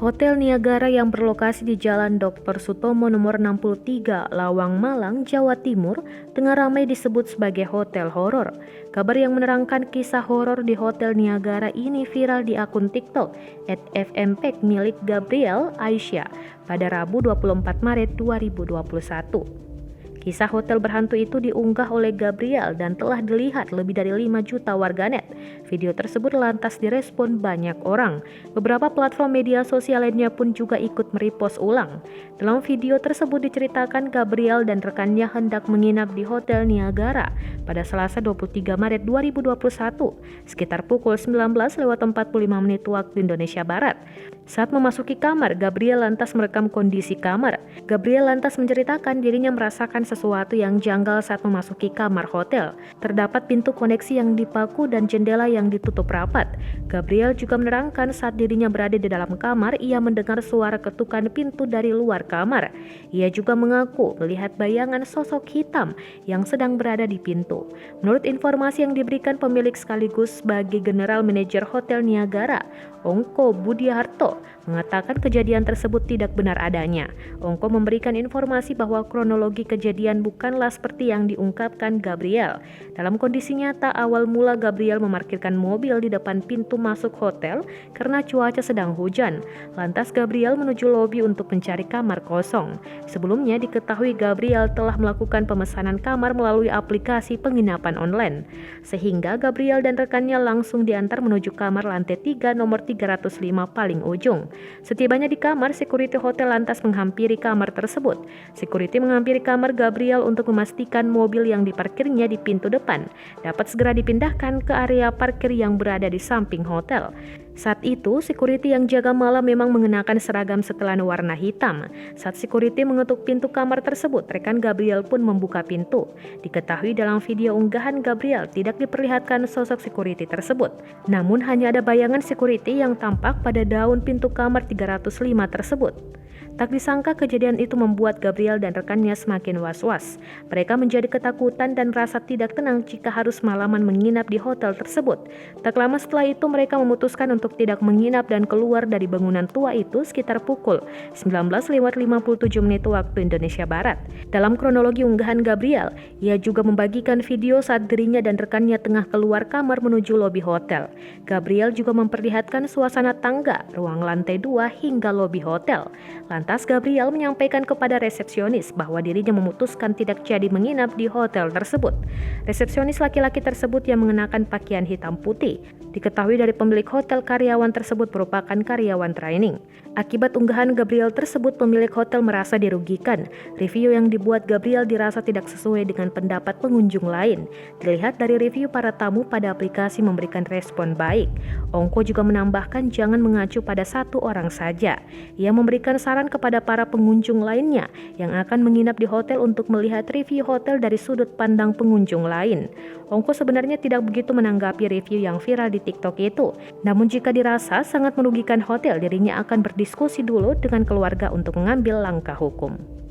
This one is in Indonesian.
Hotel Niagara yang berlokasi di Jalan Dr. Sutomo nomor 63, Lawang, Malang, Jawa Timur, tengah ramai disebut sebagai hotel horor. Kabar yang menerangkan kisah horor di Hotel Niagara ini viral di akun TikTok @fmpek milik Gabriel Aisyah pada Rabu 24 Maret 2021. Kisah hotel berhantu itu diunggah oleh Gabriel dan telah dilihat lebih dari 5 juta warganet. Video tersebut lantas direspon banyak orang. Beberapa platform media sosial lainnya pun juga ikut merepost ulang. Dalam video tersebut diceritakan Gabriel dan rekannya hendak menginap di Hotel Niagara pada Selasa 23 Maret 2021 sekitar pukul 19.45 waktu Indonesia Barat. Saat memasuki kamar, Gabriel lantas merekam kondisi kamar. Gabriel lantas menceritakan dirinya merasakan sesuatu yang janggal saat memasuki kamar hotel. Terdapat pintu koneksi yang dipaku dan jendela yang ditutup rapat. Gabriel juga menerangkan saat dirinya berada di dalam kamar, ia mendengar suara ketukan pintu dari luar kamar. Ia juga mengaku melihat bayangan sosok hitam yang sedang berada di pintu. Menurut informasi yang diberikan pemilik sekaligus sebagai General Manager Hotel Niagara, Ongko Budiarto, mengatakan kejadian tersebut tidak benar adanya. Ongko memberikan informasi bahwa kronologi kejadian bukanlah seperti yang diungkapkan Gabriel. Dalam kondisi nyata, awal mula Gabriel memarkirkan mobil di depan pintu masuk hotel karena cuaca sedang hujan. Lantas Gabriel menuju lobi untuk mencari kamar kosong. Sebelumnya diketahui Gabriel telah melakukan pemesanan kamar melalui aplikasi penginapan online. Sehingga Gabriel dan rekannya langsung diantar menuju kamar lantai 3 nomor 305 paling ujung. Setibanya di kamar, security hotel lantas menghampiri kamar tersebut. Security menghampiri kamar Gabriel untuk memastikan mobil yang diparkirnya di pintu depan dapat segera dipindahkan ke area parkir yang berada di samping hotel. Saat itu, security yang jaga malam memang mengenakan seragam setelan warna hitam. Saat security mengetuk pintu kamar tersebut, rekan Gabriel pun membuka pintu. Diketahui dalam video unggahan Gabriel tidak diperlihatkan sosok security tersebut. Namun hanya ada bayangan security yang tampak pada daun pintu kamar 305 tersebut. Tak disangka kejadian itu membuat Gabriel dan rekannya semakin was-was. Mereka menjadi ketakutan dan rasa tidak tenang jika harus malaman menginap di hotel tersebut. Tak lama setelah itu mereka memutuskan untuk tidak menginap dan keluar dari bangunan tua itu sekitar pukul 19.57 waktu Indonesia Barat. Dalam kronologi unggahan Gabriel, ia juga membagikan video saat dirinya dan rekannya tengah keluar kamar menuju lobi hotel. Gabriel juga memperlihatkan suasana tangga, ruang lantai 2 hingga lobi hotel. Lantas Gabriel menyampaikan kepada resepsionis bahwa dirinya memutuskan tidak jadi menginap di hotel tersebut. Resepsionis laki-laki tersebut yang mengenakan pakaian hitam putih. Diketahui dari pemilik hotel karyawan tersebut merupakan karyawan training. Akibat unggahan Gabriel tersebut, pemilik hotel merasa dirugikan. Review yang dibuat Gabriel dirasa tidak sesuai dengan pendapat pengunjung lain. Dilihat dari review para tamu pada aplikasi memberikan respon baik. Ongko juga menambahkan jangan mengacu pada satu orang saja. Ia memberikan saran kepada para pengunjung lainnya yang akan menginap di hotel untuk melihat review hotel dari sudut pandang pengunjung lain. Ongko sebenarnya tidak begitu menanggapi review yang viral di TikTok itu. Namun jika dirasa sangat merugikan hotel, dirinya akan berdiskusi dulu dengan keluarga untuk mengambil langkah hukum.